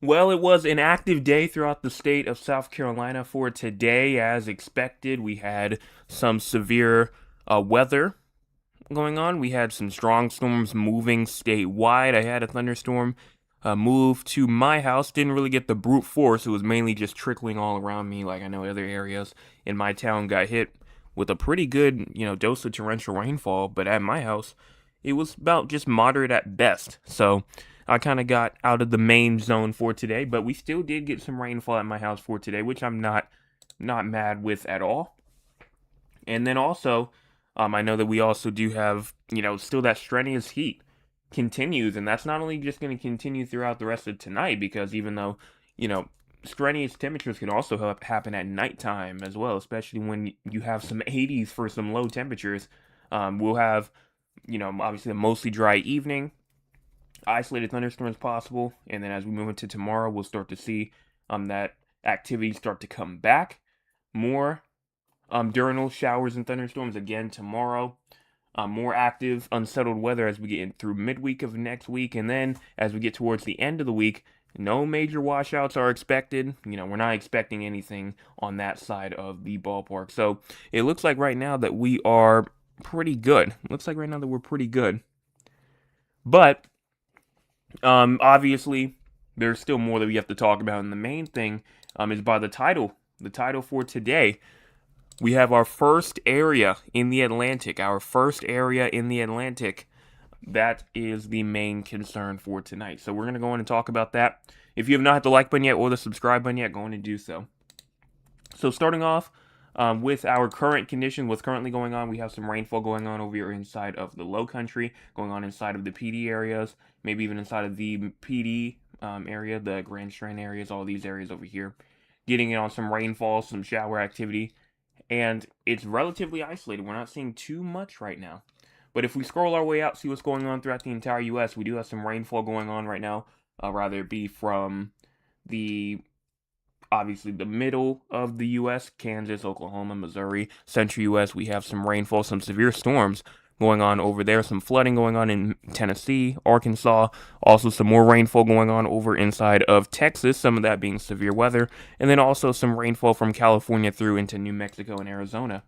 Well, it was an active day throughout the state of South Carolina for today. As expected, we had some severe weather going on. We had some strong storms moving statewide. I had a thunderstorm move to my house. Didn't really get the brute force. It was mainly just trickling all around me, like I know other areas in my town got hit with a pretty good, dose of torrential rainfall. But at my house, it was about just moderate at best. So I kind of got out of the main zone for today, but we still did get some rainfall at my house for today, which I'm not mad with at all. And then also, I know that we also do have, still that strenuous heat continues, and that's not only just going to continue throughout the rest of tonight, because even though, you know, strenuous temperatures can also happen at nighttime as well, especially when you have some 80s for some low temperatures. We'll have, obviously a mostly dry evening, isolated thunderstorms possible, and then as we move into tomorrow, we'll start to see that activity start to come back more. Diurnal showers and thunderstorms again tomorrow. More active, unsettled weather as we get in through midweek of next week, and then as we get towards the end of the week, no major washouts are expected. We're not expecting anything on that side of the ballpark. So it looks like right now that we are pretty good. Looks like right now that we're pretty good. But obviously, there's still more that we have to talk about, and the main thing is by the title. The title for today, we have our first area in the Atlantic. Our first area in the Atlantic. That is the main concern for tonight. So we're going to go in and talk about that. If you have not hit the like button yet or the subscribe button yet, go in and do so. So starting off with our current condition, what's currently going on, we have some rainfall going on over here inside of the low country, going on inside of the PD areas, maybe even inside of the PD area, the Grand Strand areas, all these areas over here. Getting in on some rainfall, some shower activity, and it's relatively isolated. We're not seeing too much right now. But if we scroll our way out, see what's going on throughout the entire U.S., we do have some rainfall going on right now, rather it be from the obviously the middle of the U.S., Kansas, Oklahoma, Missouri, central U.S. We have some rainfall, some severe storms going on over there, some flooding going on in Tennessee, Arkansas, also some more rainfall going on over inside of Texas, some of that being severe weather, and then also some rainfall from California through into New Mexico and Arizona.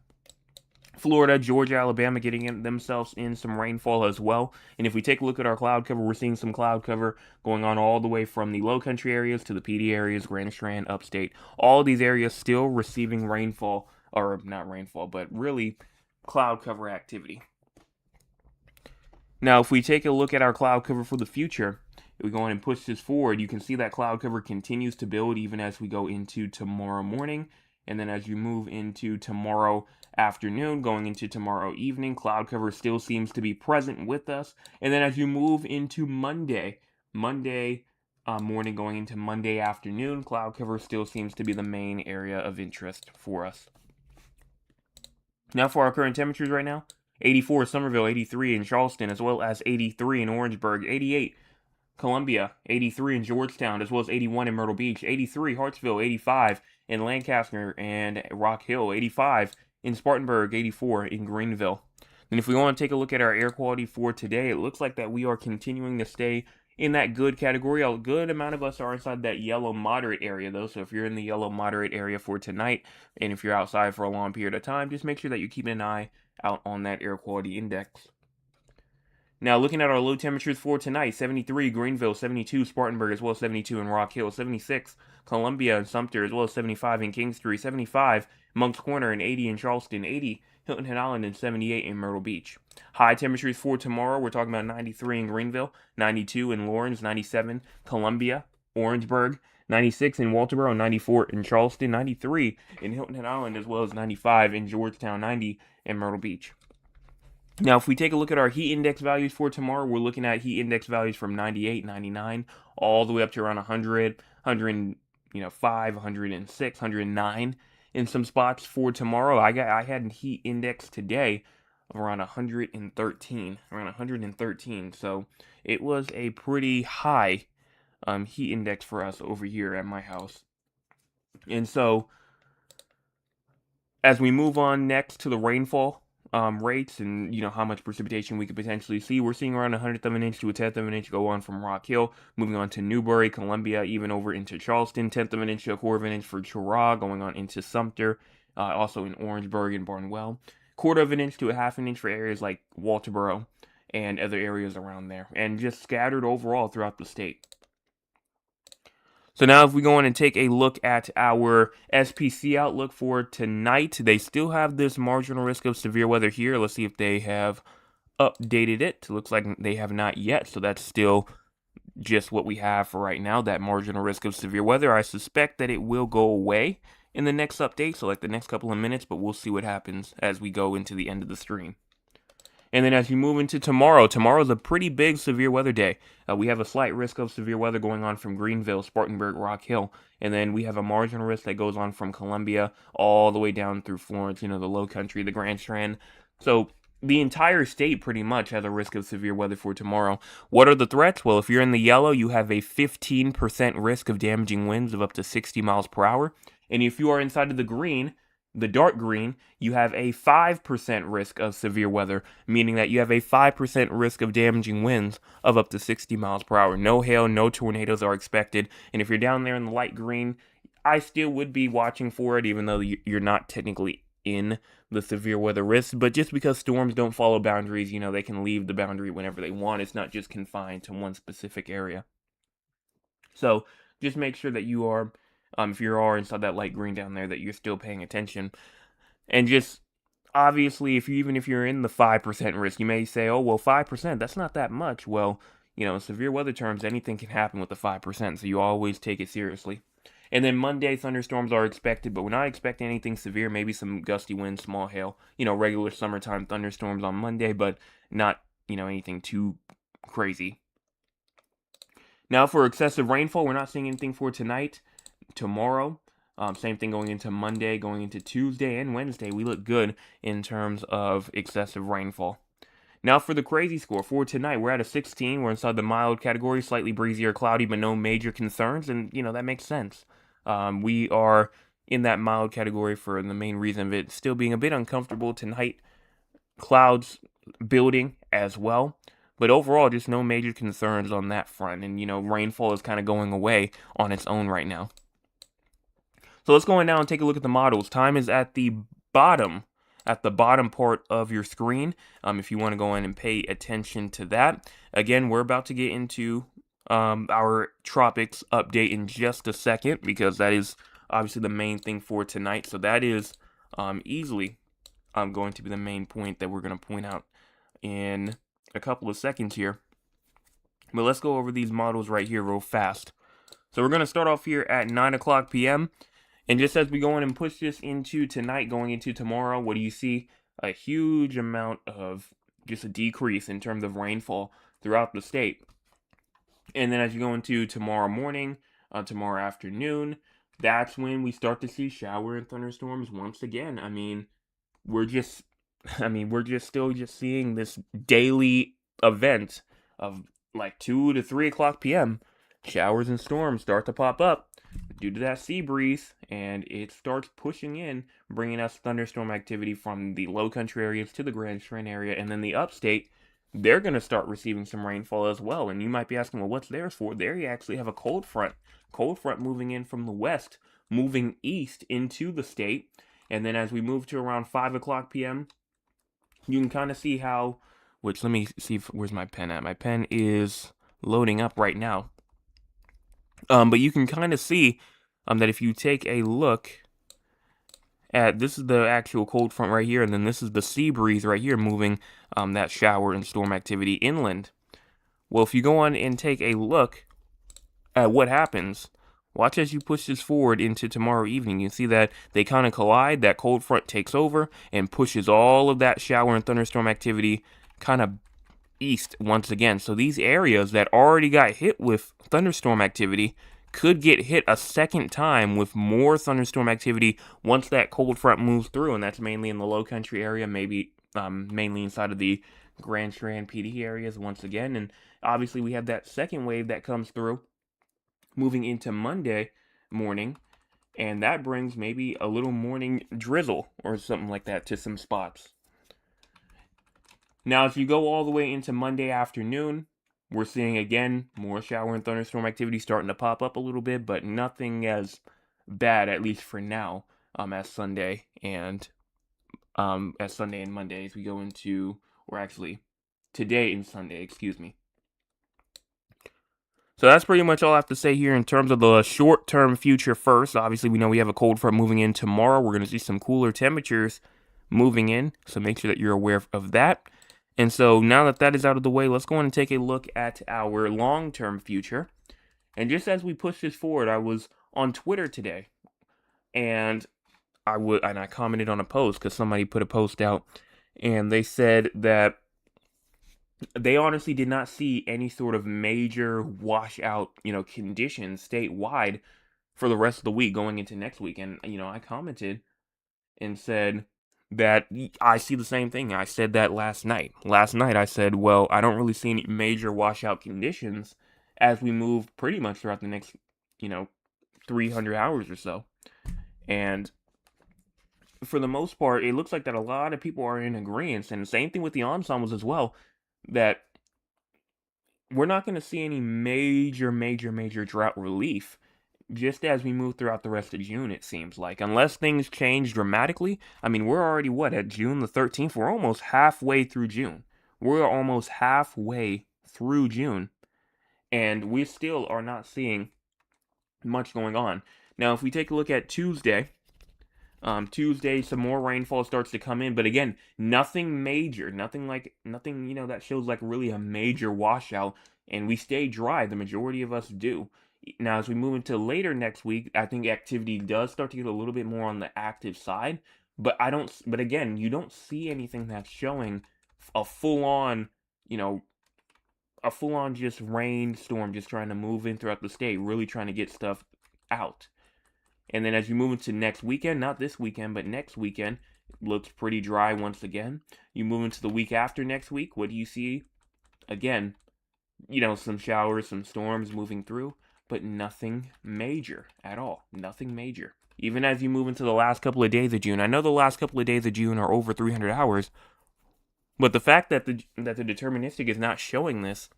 Florida, Georgia, Alabama getting themselves in some rainfall as well. And if we take a look at our cloud cover, we're seeing some cloud cover going on all the way from the low country areas to the PD areas, Grand Strand, upstate. All of these areas still receiving rainfall, or not rainfall, but really cloud cover activity. Now, if we take a look at our cloud cover for the future, if we go on and push this forward, you can see that cloud cover continues to build even as we go into tomorrow morning. And then as you move into tomorrow afternoon, going into tomorrow evening, cloud cover still seems to be present with us. And then as you move into Monday morning going into Monday afternoon, cloud cover still seems to be the main area of interest for us. Now for our current temperatures right now, 84 in Somerville, 83 in Charleston, as well as 83 in Orangeburg, 88 Columbia, 83 in Georgetown, as well as 81 in Myrtle Beach, 83 Hartsville, 85 in Lancaster and Rock Hill, 85 in Spartanburg, 84 in Greenville. And if we want to take a look at our air quality for today, it looks like that we are continuing to stay in that good category. A good amount of us are inside that yellow moderate area, though. So if you're in the yellow moderate area for tonight, and if you're outside for a long period of time, just make sure that you keep an eye out on that air quality index. Now, looking at our low temperatures for tonight, 73 Greenville, 72 Spartanburg, as well as 72 in Rock Hill, 76 Columbia and Sumter, as well as 75 in Kingstree, 75 Moncks Corner, and 80 in Charleston, 80 Hilton Head Island, and 78 in Myrtle Beach. High temperatures for tomorrow, we're talking about 93 in Greenville, 92 in Lawrence, 97 Columbia, Orangeburg, 96 in Walterboro, 94 in Charleston, 93 in Hilton Head Island, as well as 95 in Georgetown, 90 in Myrtle Beach. Now, if we take a look at our heat index values for tomorrow, we're looking at heat index values from 98, 99, all the way up to around 100, 105, 106, 109 in some spots for tomorrow. I had a heat index today of around 113. So it was a pretty high heat index for us over here at my house. And so as we move on next to the rainfall, rates and, how much precipitation we could potentially see. We're seeing around 1/100 of an inch to 1/10 of an inch go on from Rock Hill, moving on to Newberry, Columbia, even over into Charleston, 1/10 of an inch to 1/4 of an inch for Chirac, going on into Sumter, also in Orangeburg and Barnwell, 1/4 of an inch to 1/2 an inch for areas like Walterboro and other areas around there, and just scattered overall throughout the state. So now if we go on and take a look at our SPC outlook for tonight, they still have this marginal risk of severe weather here. Let's see if they have updated it. Looks like they have not yet, so that's still just what we have for right now, that marginal risk of severe weather. I suspect that it will go away in the next update, so like the next couple of minutes, but we'll see what happens as we go into the end of the stream. And then as you move into tomorrow's a pretty big severe weather day. We have a slight risk of severe weather going on from Greenville, Spartanburg, Rock Hill. And then we have a marginal risk that goes on from Columbia all the way down through Florence, the low country, the Grand Strand. So the entire state pretty much has a risk of severe weather for tomorrow. What are the threats? Well, if you're in the yellow, you have a 15% risk of damaging winds of up to 60 miles per hour. And if you are inside of the green, the dark green, you have a 5% risk of severe weather, meaning that you have a 5% risk of damaging winds of up to 60 miles per hour. No hail, no tornadoes are expected. And if you're down there in the light green, I still would be watching for it, even though you're not technically in the severe weather risk. But just because storms don't follow boundaries, they can leave the boundary whenever they want. It's not just confined to one specific area. So just make sure that you are, if you are inside that light green down there, that you're still paying attention. And just obviously, even if you're in the 5% risk, you may say, oh, well, 5%, that's not that much. Well, in severe weather terms, anything can happen with the 5%, so you always take it seriously. And then Monday, thunderstorms are expected, but we're not expecting anything severe, maybe some gusty winds, small hail, regular summertime thunderstorms on Monday, but not, anything too crazy. Now for excessive rainfall, we're not seeing anything for tonight, tomorrow. Same thing going into Monday, going into Tuesday and Wednesday. We look good in terms of excessive rainfall. Now for the crazy score for tonight, we're at a 16. We're inside the mild category, slightly breezy or cloudy, but no major concerns, and that makes sense. We are in that mild category for the main reason of it still being a bit uncomfortable tonight. Clouds building as well. But overall, just no major concerns on that front. And, rainfall is kind of going away on its own right now. So let's go on now and take a look at the models. Time is at the bottom part of your screen, if you want to go in and pay attention to that. Again, we're about to get into our tropics update in just a second, because that is obviously the main thing for tonight. So that is easily going to be the main point that we're going to point out in a couple of seconds here. But let's go over these models right here real fast. So we're going to start off here at 9 o'clock p.m. And just as we go in and push this into tonight, going into tomorrow, what do you see? A huge amount of just a decrease in terms of rainfall throughout the state. And then as you go into tomorrow morning, tomorrow afternoon, that's when we start to see shower and thunderstorms once again. We're just still seeing this daily event of like 2 to 3 o'clock p.m. Showers and storms start to pop up due to that sea breeze, and it starts pushing in, bringing us thunderstorm activity from the low country areas to the Grand Strand area, and then the upstate, they're going to start receiving some rainfall as well. And you might be asking, well, what's theirs for? There you actually have a cold front moving in from the west, moving east into the state. And then as we move to around 5 o'clock p.m., you can kind of see how, which let me see, where's my pen at? My pen is loading up right now. But you can kind of see that if you take a look at, this is the actual cold front right here, and then this is the sea breeze right here moving that shower and storm activity inland. Well, if you go on and take a look at what happens, watch as you push this forward into tomorrow evening. You see that they kind of collide, that cold front takes over and pushes all of that shower and thunderstorm activity kind of east once again. So these areas that already got hit with thunderstorm activity could get hit a second time with more thunderstorm activity once that cold front moves through, and that's mainly in the low country area, maybe mainly inside of the Grand Strand PD areas once again. And obviously we have that second wave that comes through moving into Monday morning, and that brings maybe a little morning drizzle or something like that to some spots. Now, if you go all the way into Monday afternoon, we're seeing again more shower and thunderstorm activity starting to pop up a little bit, but nothing as bad, at least for now, as Sunday and Monday as we go into, or actually today and Sunday, excuse me. So that's pretty much all I have to say here in terms of the short-term future first. Obviously, we know we have a cold front moving in tomorrow. We're going to see some cooler temperatures moving in, so make sure that you're aware of that. And so now that that is out of the way, let's go on and take a look at our long-term future. And just as we push this forward, I was on Twitter today, and I commented on a post because somebody put a post out, and they said that they honestly did not see any sort of major washout, conditions statewide for the rest of the week going into next week. And, I commented and said that I see the same thing. I said that last night. Last night I said, well, I don't really see any major washout conditions as we move pretty much throughout the next, 300 hours or so. And for the most part, it looks like that a lot of people are in agreement. And the same thing with the ensembles as well, that we're not going to see any major drought relief just as we move throughout the rest of June, it seems like. Unless things change dramatically. I mean, we're already, at June the 13th? We're almost halfway through June. We're almost halfway through June, and we still are not seeing much going on. Now, if we take a look at Tuesday, some more rainfall starts to come in, but again, nothing major, nothing, that shows like really a major washout, and we stay dry. The majority of us do. Now, as we move into later next week, I think activity does start to get a little bit more on the active side, but again, you don't see anything that's showing a full-on, just rainstorm just trying to move in throughout the state, really trying to get stuff out. And then as you move into next weekend, not this weekend, but next weekend, it looks pretty dry once again. You move into the week after next week, what do you see? Again, some showers, some storms moving through, but nothing major at all. Nothing major. Even as you move into the last couple of days of June, I know the last couple of days of June are over 300 hours, but the fact that the deterministic is not showing this,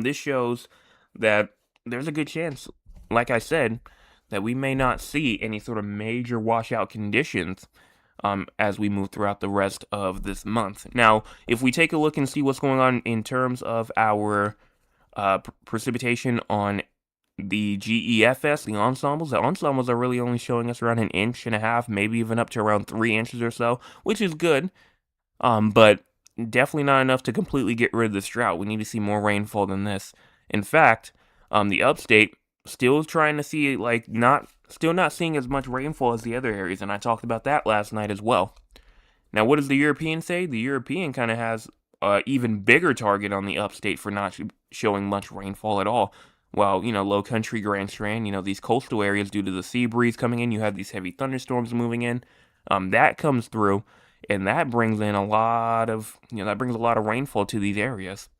this shows that there's a good chance, like I said, that we may not see any sort of major washout conditions as we move throughout the rest of this month. Now, if we take a look and see what's going on in terms of our precipitation on the GEFS, the ensembles are really only showing us around 1.5 inches, maybe even up to around 3 inches or so, which is good, but definitely not enough to completely get rid of this drought. We need to see more rainfall than this. In fact, the upstate still trying to see, still not seeing as much rainfall as the other areas, and I talked about that last night as well. Now, what does the European say? The European kind of has an even bigger target on the upstate for not showing much rainfall at all. While, low country, Grand Strand, these coastal areas, due to the sea breeze coming in, you have these heavy thunderstorms moving in. That comes through, and that brings in a lot of, rainfall to these areas.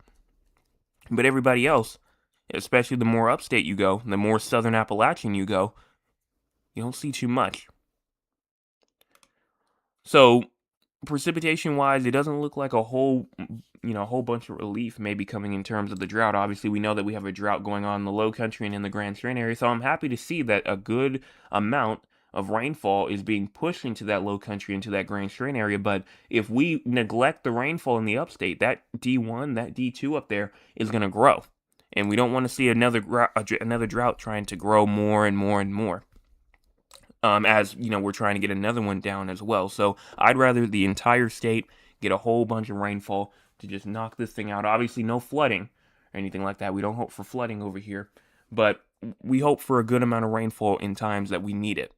But everybody else, especially the more upstate you go, the more southern Appalachian you go, you don't see too much. So, precipitation-wise, it doesn't look like a whole bunch of relief may be coming in terms of the drought. Obviously, we know that we have a drought going on in the low country and in the Grand Strand area, so I'm happy to see that a good amount of rainfall is being pushed into that low country, into that Grand Strand area. But if we neglect the rainfall in the upstate, that D1, that D2 up there is going to grow. And we don't want to see another drought trying to grow more and more and more. As, we're trying to get another one down as well. So I'd rather the entire state get a whole bunch of rainfall to just knock this thing out. Obviously, no flooding or anything like that. We don't hope for flooding over here. But we hope for a good amount of rainfall in times that we need it.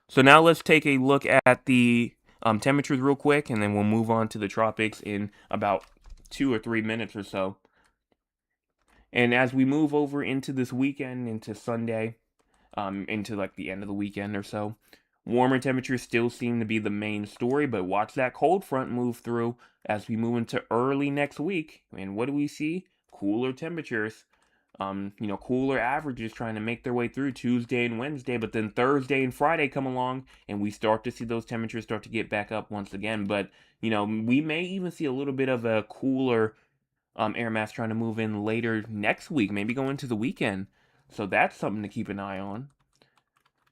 So now let's take a look at the temperatures real quick, and then we'll move on to the tropics in about 2 or 3 minutes or so. And as we move over into this weekend, into Sunday, into the end of the weekend or so, warmer temperatures still seem to be the main story, but watch that cold front move through as we move into early next week. And what do we see? Cooler temperatures. Cooler averages trying to make their way through Tuesday and Wednesday, but then Thursday and Friday come along and we start to see those temperatures start to get back up once again. But, we may even see a little bit of a cooler air mass trying to move in later next week, maybe go into the weekend. So that's something to keep an eye on.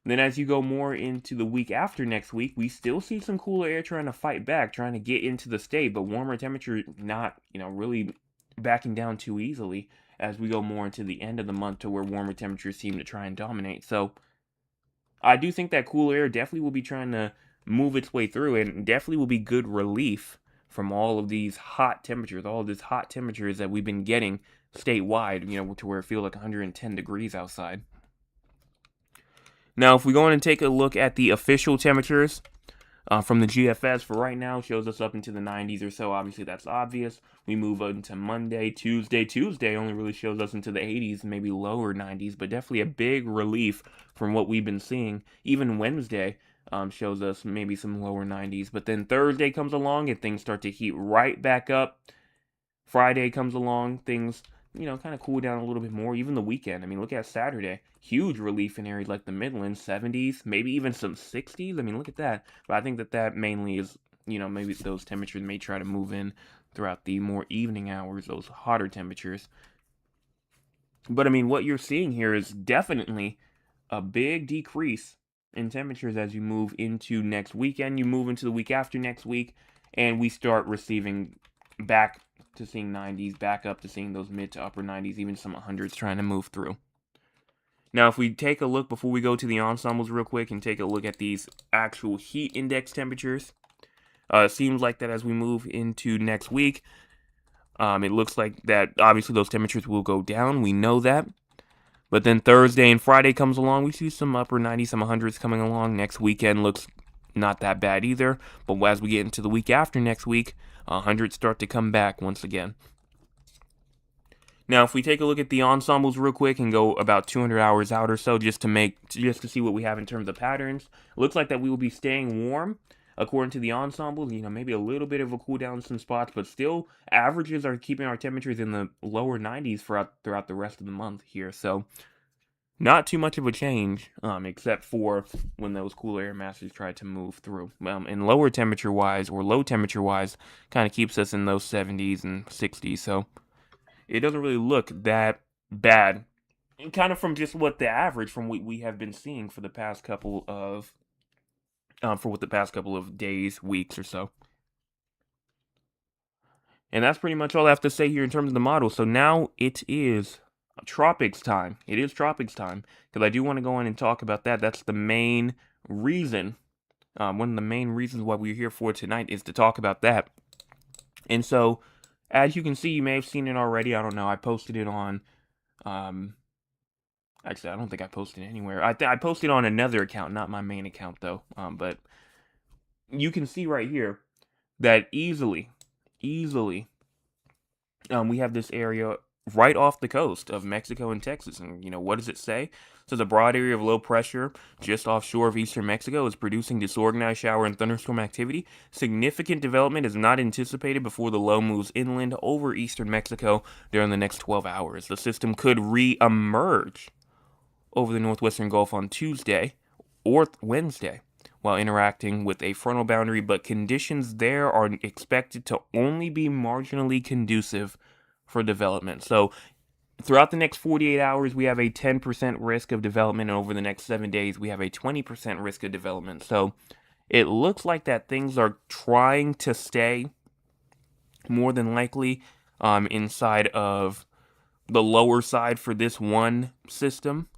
Then as you go more into the week after next week, we still see some cooler air trying to fight back, trying to get into the state, but warmer temperature not, really backing down too easily as we go more into the end of the month to where warmer temperatures seem to try and dominate. So I do think that cool air definitely will be trying to move its way through and definitely will be good relief from all of these hot temperatures, all of these hot temperatures that we've been getting statewide, to where it feels like 110 degrees outside. Now, if we go in and take a look at the official temperatures, from the GFS for right now, shows us up into the 90s or so. Obviously, that's obvious. We move into Monday, Tuesday. Tuesday only really shows us into the 80s, maybe lower 90s, but definitely a big relief from what we've been seeing. Even Wednesday shows us maybe some lower 90s. But then Thursday comes along and things start to heat right back up. Friday comes along, things kind of cool down a little bit more. Even the weekend. I mean, look at Saturday. Huge relief in areas like the Midlands, 70s, maybe even some 60s. I mean, look at that. But I think that mainly is, maybe those temperatures may try to move in throughout the more evening hours, those hotter temperatures. But I mean, what you're seeing here is definitely a big decrease in temperatures as you move into next weekend. You move into the week after next week, and we start receiving back to seeing 90s, back up to seeing those mid to upper 90s, even some 100s trying to move through. Now, if we take a look before we go to the ensembles real quick and take a look at these actual heat index temperatures, it seems like that as we move into next week, it looks like that obviously those temperatures will go down. We know that. But then Thursday and Friday comes along. We see some upper 90s, some 100s coming along. Next weekend looks not that bad either. But as we get into the week after next week, 100s start to come back once again. Now, if we take a look at the ensembles real quick and go about 200 hours out or so, just to see what we have in terms of patterns, it looks like that we will be staying warm according to the ensembles. Maybe a little bit of a cool down in some spots, but still averages are keeping our temperatures in the lower 90s throughout the rest of the month here. So not too much of a change, except for when those cool air masses try to move through. And low temperature wise, kind of keeps us in those 70s and 60s. So it doesn't really look that bad, and kind of from just what the average from what we have been seeing for the past couple of days, weeks or so. And that's pretty much all I have to say here in terms of the model. So now it is tropics time. It is tropics time because I do want to go in and talk about that. That's the main reason. One of the main reasons why we're here for tonight is to talk about that. And so, as you can see, you may have seen it already. I don't know. I posted it on. Actually, I don't think I posted it anywhere. I posted on another account, not my main account though. But you can see right here that easily, we have this area right off the coast of Mexico and Texas. And, what does it say? So the broad area of low pressure just offshore of eastern Mexico is producing disorganized shower and thunderstorm activity. Significant development is not anticipated before the low moves inland over eastern Mexico during the next 12 hours. The system could re-emerge over the northwestern Gulf on Tuesday or Wednesday while interacting with a frontal boundary, but conditions there are expected to only be marginally conducive for development. So throughout the next 48 hours, we have a 10% risk of development, and over the next 7 days, we have a 20% risk of development. So it looks like that things are trying to stay more than likely inside of the lower side for this one system.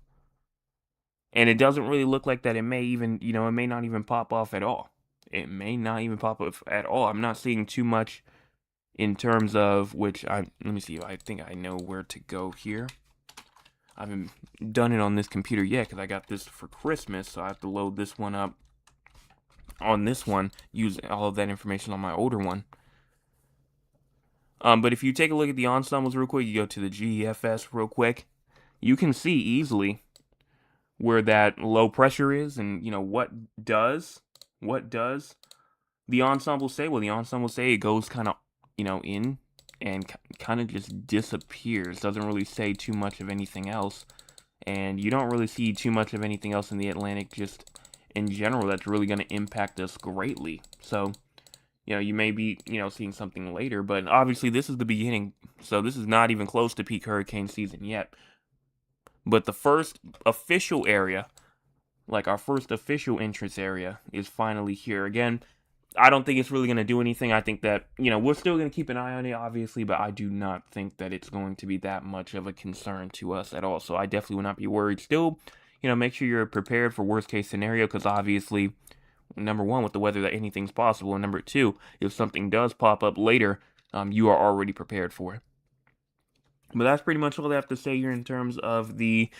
And it doesn't really look like that it may even, it may not even pop off at all. It may not even pop off at all. I'm not seeing too much in terms of let me see, I think I know where to go here. I haven't done it on this computer yet because I got this for Christmas, so I have to load this one up on this one, use all of that information on my older one. But if you take a look at the ensembles real quick, you go to the GFS real quick, you can see easily where that low pressure is, and what does the ensemble say? Well, the ensemble say it goes kind of in and kind of just disappears. Doesn't really say too much of anything else. And you don't really see too much of anything else in the Atlantic just in general that's really going to impact us greatly. So, you may be, seeing something later, but obviously this is the beginning. So this is not even close to peak hurricane season yet. But the first official area, like our first official entrance area, is finally here. Again, I don't think it's really going to do anything. I think that, we're still going to keep an eye on it, obviously, but I do not think that it's going to be that much of a concern to us at all. So I definitely will not be worried. Still, make sure you're prepared for worst case scenario, because obviously, number one, with the weather, that anything's possible. And number two, if something does pop up later, you are already prepared for it. But that's pretty much all I have to say here in terms of the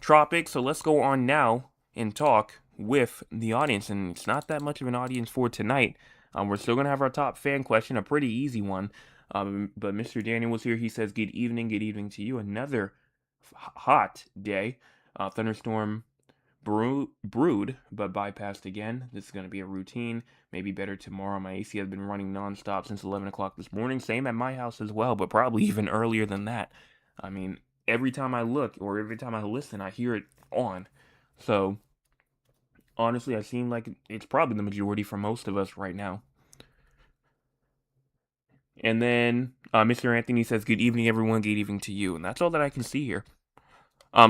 tropics. So let's go on now and talk with the audience, and it's not that much of an audience for tonight. We're still gonna have our top fan question, a pretty easy one. But Mr. Daniel was here. He says, good evening to you. Another hot day. Thunderstorm brewed, but bypassed again. This is going to be a routine. Maybe better tomorrow. My AC has been running nonstop since 11 o'clock this morning. Same at my house as well, but probably even earlier than that. I mean, every time I look or every time I listen, I hear it on. So, honestly, I seem like it's probably the majority for most of us right now. And then Mr. Anthony says, good evening, everyone. Good evening to you. And that's all that I can see here.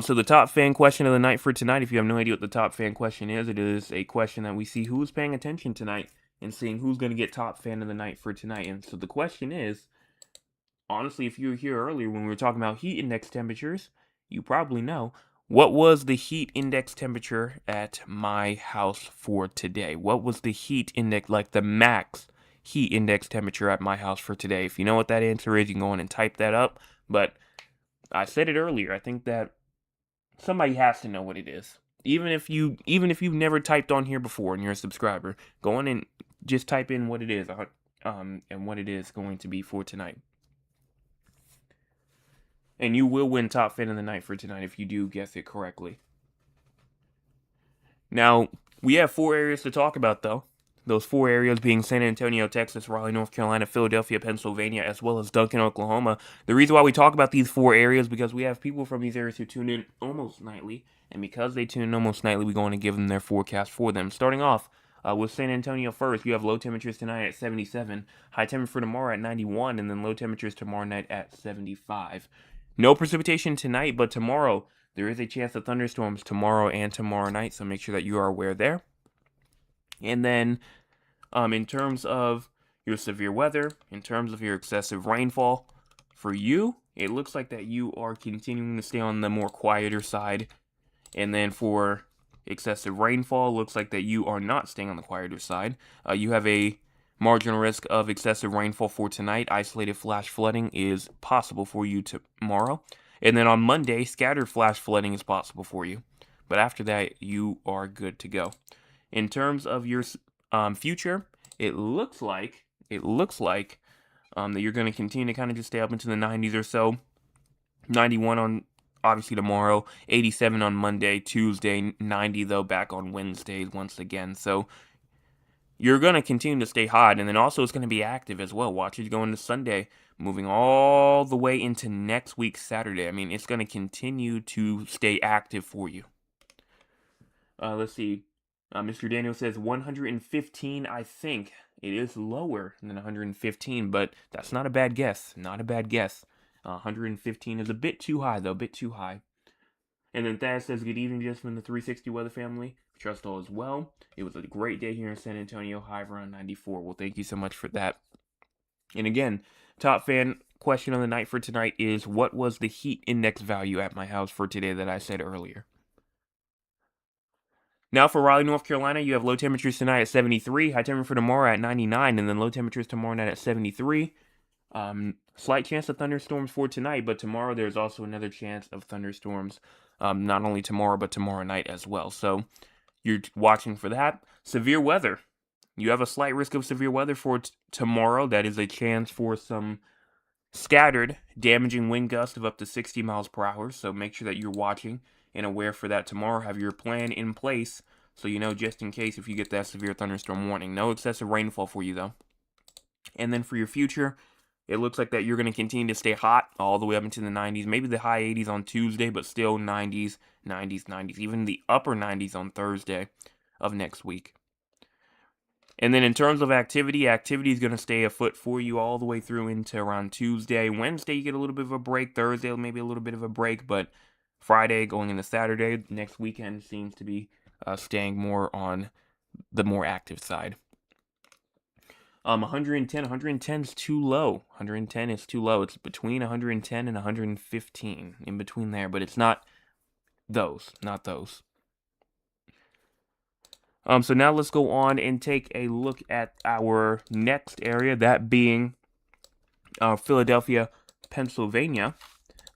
So the top fan question of the night for tonight, if you have no idea what the top fan question is, it is a question that we see who's paying attention tonight and seeing who's going to get top fan of the night for tonight. And so the question is, honestly, if you were here earlier when we were talking about heat index temperatures, you probably know, what was the heat index temperature at my house for today? What was the heat index, like the max heat index temperature at my house for today? If you know what that answer is, you can go on and type that up. But I said it earlier, I think that somebody has to know what it is. Even if you've never typed on here before and you're a subscriber, go on and just type in what it is, and what it is going to be for tonight. And you will win top fan of the night for tonight if you do guess it correctly. Now, we have 4 areas to talk about, though. Those 4 areas being San Antonio, Texas, Raleigh, North Carolina, Philadelphia, Pennsylvania, as well as Duncan, Oklahoma. The reason why we talk about these 4 areas is because we have people from these areas who tune in almost nightly. And because they tune in almost nightly, we're going to give them their forecast for them. Starting off with San Antonio first, you have low temperatures tonight at 77, high temperature for tomorrow at 91, and then low temperatures tomorrow night at 75. No precipitation tonight, but tomorrow there is a chance of thunderstorms tomorrow and tomorrow night, so make sure that you are aware there. And then in terms of your severe weather, in terms of your excessive rainfall, for you, it looks like that you are continuing to stay on the more quieter side. And then for excessive rainfall, looks like that you are not staying on the quieter side. You have a marginal risk of excessive rainfall for tonight. Isolated flash flooding is possible for you tomorrow. And then on Monday, scattered flash flooding is possible for you. But after that, you are good to go. In terms of your future, it looks like that you're going to continue to kind of just stay up into the 90s or so. 91 on obviously tomorrow, 87 on Monday, Tuesday, 90 though back on Wednesdays once again. So you're going to continue to stay hot, and then also it's going to be active as well. Watch it go into Sunday, moving all the way into next week, Saturday. I mean, it's going to continue to stay active for you. Let's see. Mr. Daniel says 115, I think. It is lower than 115, but that's not a bad guess. Not a bad guess. 115 is a bit too high, though. A bit too high. And then Thad says, good evening, just from the 360 Weather family. Trust all is well. It was a great day here in San Antonio, high around 94. Well, thank you so much for that. And again, top fan question of the night for tonight is, what was the heat index value at my house for today that I said earlier? Now for Raleigh, North Carolina, you have low temperatures tonight at 73, high temperature for tomorrow at 99, and then low temperatures tomorrow night at 73. Slight chance of thunderstorms for tonight, but tomorrow there's also another chance of thunderstorms, not only tomorrow, but tomorrow night as well. So you're watching for that. Severe weather. You have a slight risk of severe weather for tomorrow. That is a chance for some scattered, damaging wind gusts of up to 60 miles per hour. So make sure that you're watching and aware for that tomorrow. Have your plan in place so you know just in case if you get that severe thunderstorm warning. No excessive rainfall for you, though. And then for your future, It looks like that you're going to continue to stay hot all the way up into the 90s, maybe the high 80s on Tuesday, but still 90s, 90s, 90s, even the upper 90s on Thursday of next week. And then in terms of activity is going to stay afoot for you all the way through into around Tuesday. Wednesday, you get a little bit of a break. Thursday, maybe a little bit of a break, but Friday going into Saturday, next weekend seems to be staying more on the more active side. 110 is too low. 110 is too low. It's between 110 and 115, in between there, but it's not those. So now let's go on and take a look at our next area, that being Philadelphia, Pennsylvania.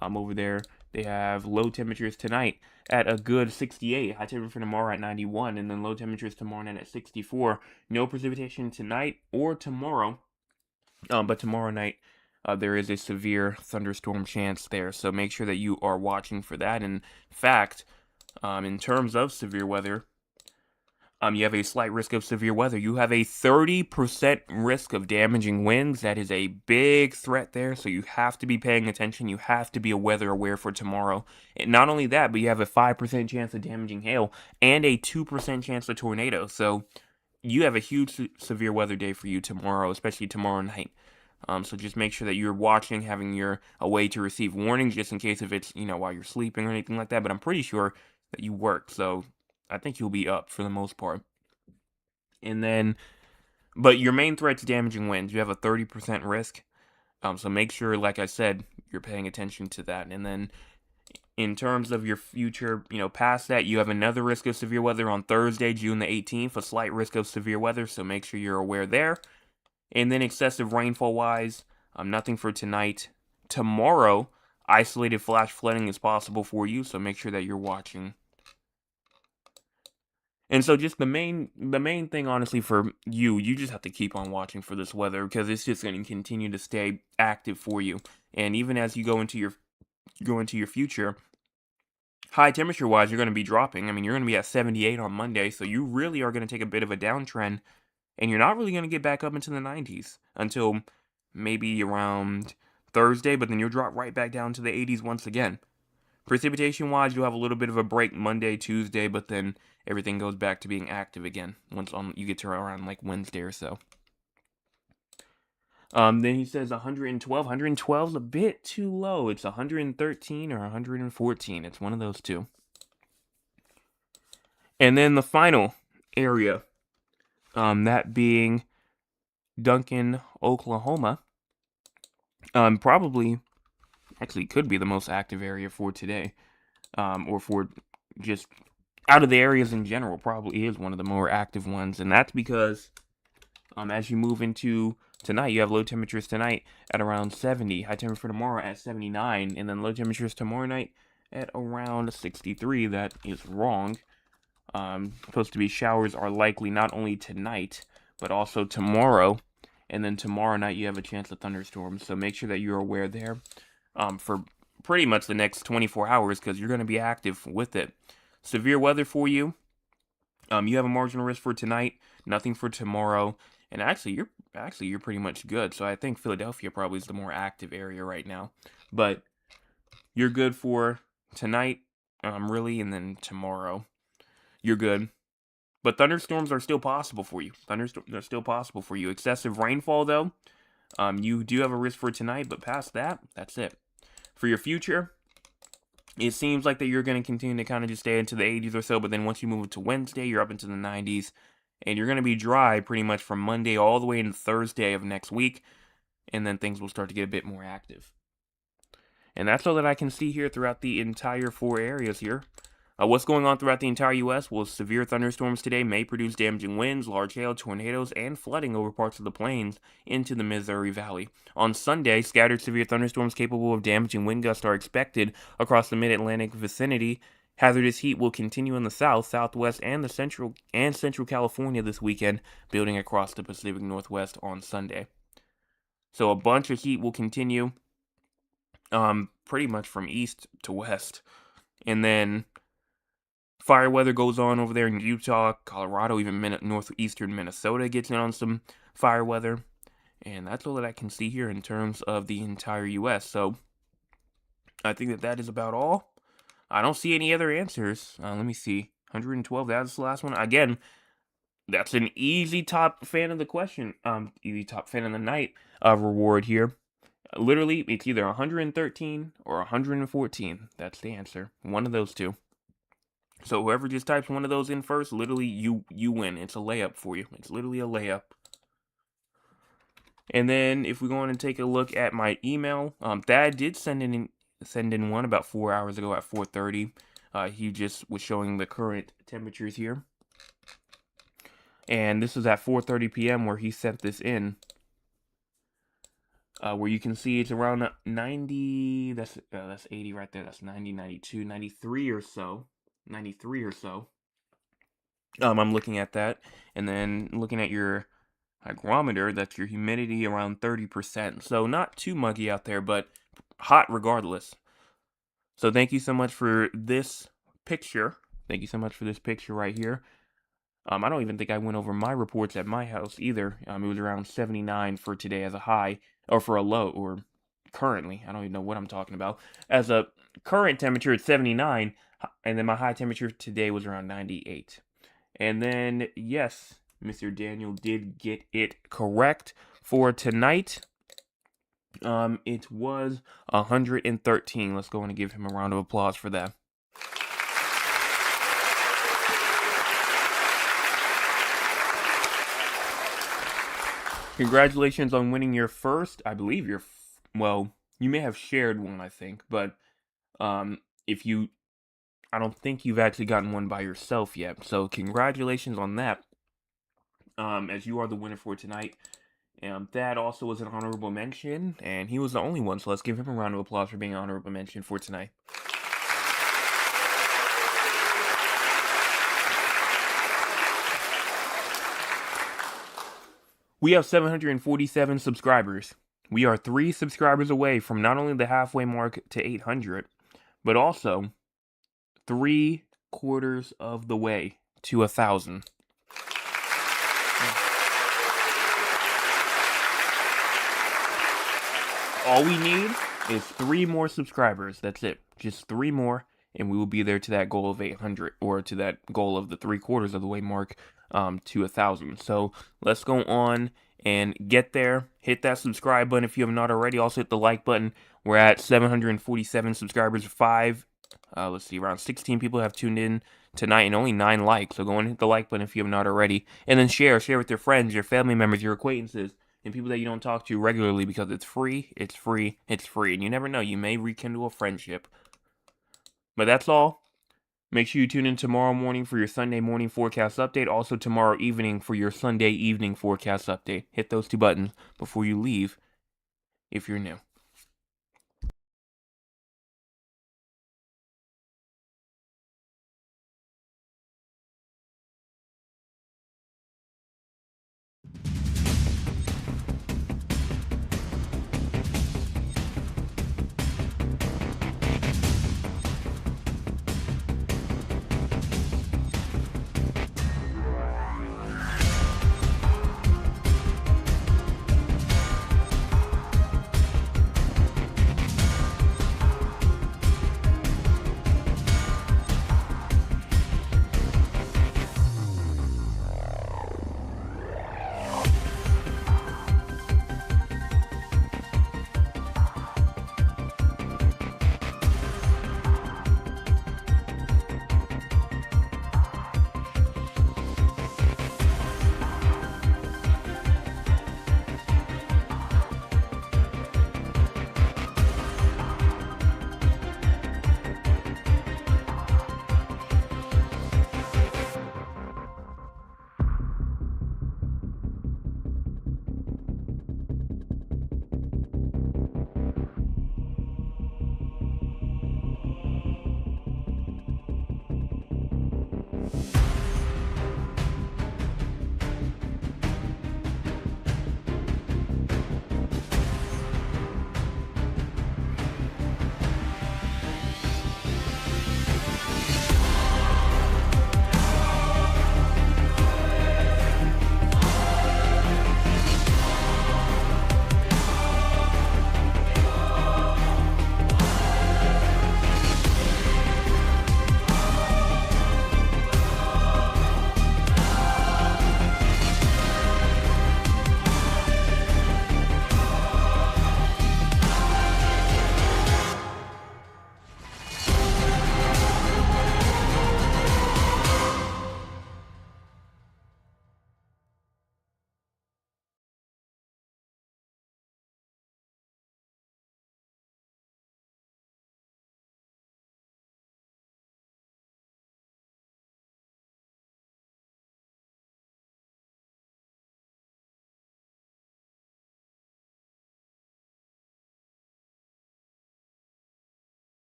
Over there, they have low temperatures tonight at a good 68. High temperature for tomorrow at 91, and then low temperatures tomorrow night at 64. No precipitation tonight or tomorrow, but tomorrow night there is a severe thunderstorm chance there. So make sure that you are watching for that. In fact, in terms of severe weather, you have a slight risk of severe weather. You have a 30% risk of damaging winds. That is a big threat there, so you have to be paying attention. You have to be weather aware for tomorrow. And not only that, but you have a 5% chance of damaging hail and a 2% chance of tornado. So you have a huge severe weather day for you tomorrow, especially tomorrow night. So just make sure that you're watching, having a way to receive warnings just in case if it's, while you're sleeping or anything like that. But I'm pretty sure that you work, so I think you'll be up for the most part. And then, but your main threat's damaging winds. You have a 30% risk. So make sure, like I said, you're paying attention to that. And then in terms of your future, past that, you have another risk of severe weather on Thursday, June the 18th, a slight risk of severe weather. So make sure you're aware there. And then excessive rainfall wise, nothing for tonight. Tomorrow, isolated flash flooding is possible for you. So make sure that you're watching. And so just the main thing, honestly, for you just have to keep on watching for this weather because it's just going to continue to stay active for you. And even as you go into your future, high temperature wise, you're going to be dropping. I mean, you're going to be at 78 on Monday, so you really are going to take a bit of a downtrend, and you're not really going to get back up into the 90s until maybe around Thursday, but then you'll drop right back down to the 80s once again. Precipitation-wise, you'll have a little bit of a break Monday, Tuesday, but then everything goes back to being active again once you get to around like Wednesday or so. Then he says 112. 112 is a bit too low. It's 113 or 114. It's one of those two. And then the final area, that being Duncan, Oklahoma, probably actually could be the most active area for today, or for just out of the areas in general, probably is one of the more active ones. And that's because as you move into tonight, you have low temperatures tonight at around 70, high temperature for tomorrow at 79, and then low temperatures tomorrow night at around 63. That is wrong. Supposed to be showers are likely not only tonight, but also tomorrow. And then tomorrow night you have a chance of thunderstorms. So make sure that you're aware there for pretty much the next 24 hours because you're going to be active with it. Severe weather for you. You have a marginal risk for tonight, nothing for tomorrow, and actually you're pretty much good. So I think Philadelphia probably is the more active area right now, but you're good for tonight, really, and then tomorrow you're good. But thunderstorms are still possible for you. Thunderstorms are still possible for you. Excessive rainfall though, you do have a risk for tonight, but past that, that's it. For your future, it seems like that you're going to continue to kind of just stay into the 80s or so, but then once you move to Wednesday, you're up into the 90s, and you're going to be dry pretty much from Monday all the way into Thursday of next week, and then things will start to get a bit more active. And that's all that I can see here throughout the entire 4 areas here. What's going on throughout the entire U.S.? Well, severe thunderstorms today may produce damaging winds, large hail, tornadoes, and flooding over parts of the plains into the Missouri Valley. On Sunday, scattered severe thunderstorms capable of damaging wind gusts are expected across the mid-Atlantic vicinity. Hazardous heat will continue in the south, southwest, and central California this weekend, building across the Pacific Northwest on Sunday. So a bunch of heat will continue, pretty much from east to west. And then fire weather goes on over there in Utah, Colorado, even northeastern Minnesota gets in on some fire weather. And that's all that I can see here in terms of the entire US. So I think that is about all. I don't see any other answers. Let me see. 112, that's the last one. Again, that's an easy top fan of the question. Easy top fan of the night reward here. Literally, it's either 113 or 114. That's the answer. One of those two. So whoever just types one of those in first, literally you win. It's a layup for you. It's literally a layup. And then if we go on and take a look at my email, Thad did send in one about 4 hours ago at 4:30. He just was showing the current temperatures here. And this was at 4:30 p.m. where he sent this in. Where you can see it's around 90, that's 80 right there. That's 90, 92, 93 or so. 93 or so. I'm looking at that. And then looking at your hygrometer, that's your humidity around 30%. So not too muggy out there, but hot regardless. So thank you so much for this picture. Thank you so much for this picture right here. I don't even think I went over my reports at my house either. It was around 79 for today as a high, or for a low, or currently. I don't even know what I'm talking about. As a current temperature, it's 79, and then my high temperature today was around 98. And then, yes, Mr. Daniel did get it correct for tonight. It was 113. Let's go and give him a round of applause for that. Congratulations on winning your first, I believe well, you may have shared one, I think, but I don't think you've actually gotten one by yourself yet. So congratulations on that. As you are the winner for tonight. That also was an honorable mention, and he was the only one, so let's give him a round of applause for being an honorable mention for tonight. We have 747 subscribers. We are 3 subscribers away from not only the halfway mark to 800, but also 3/4 of the way to 1,000. All we need is 3 more subscribers. That's it. Just 3 more, and we will be there to that goal of 800, or to that goal of the 3/4 of the way mark to 1,000. So let's go on and get there. Hit that subscribe button if you have not already. Also hit the like button. We're at 747 subscribers. Let's see, around 16 people have tuned in tonight, and only 9 likes. So go and hit the like button if you have not already, and then share with your friends, your family members, your acquaintances, and people that you don't talk to regularly, because it's free, and you never know, you may rekindle a friendship. But that's all. Make sure you tune in tomorrow morning for your Sunday morning forecast update. Also tomorrow evening for your Sunday evening forecast update. Hit those 2 buttons before you leave if you're new.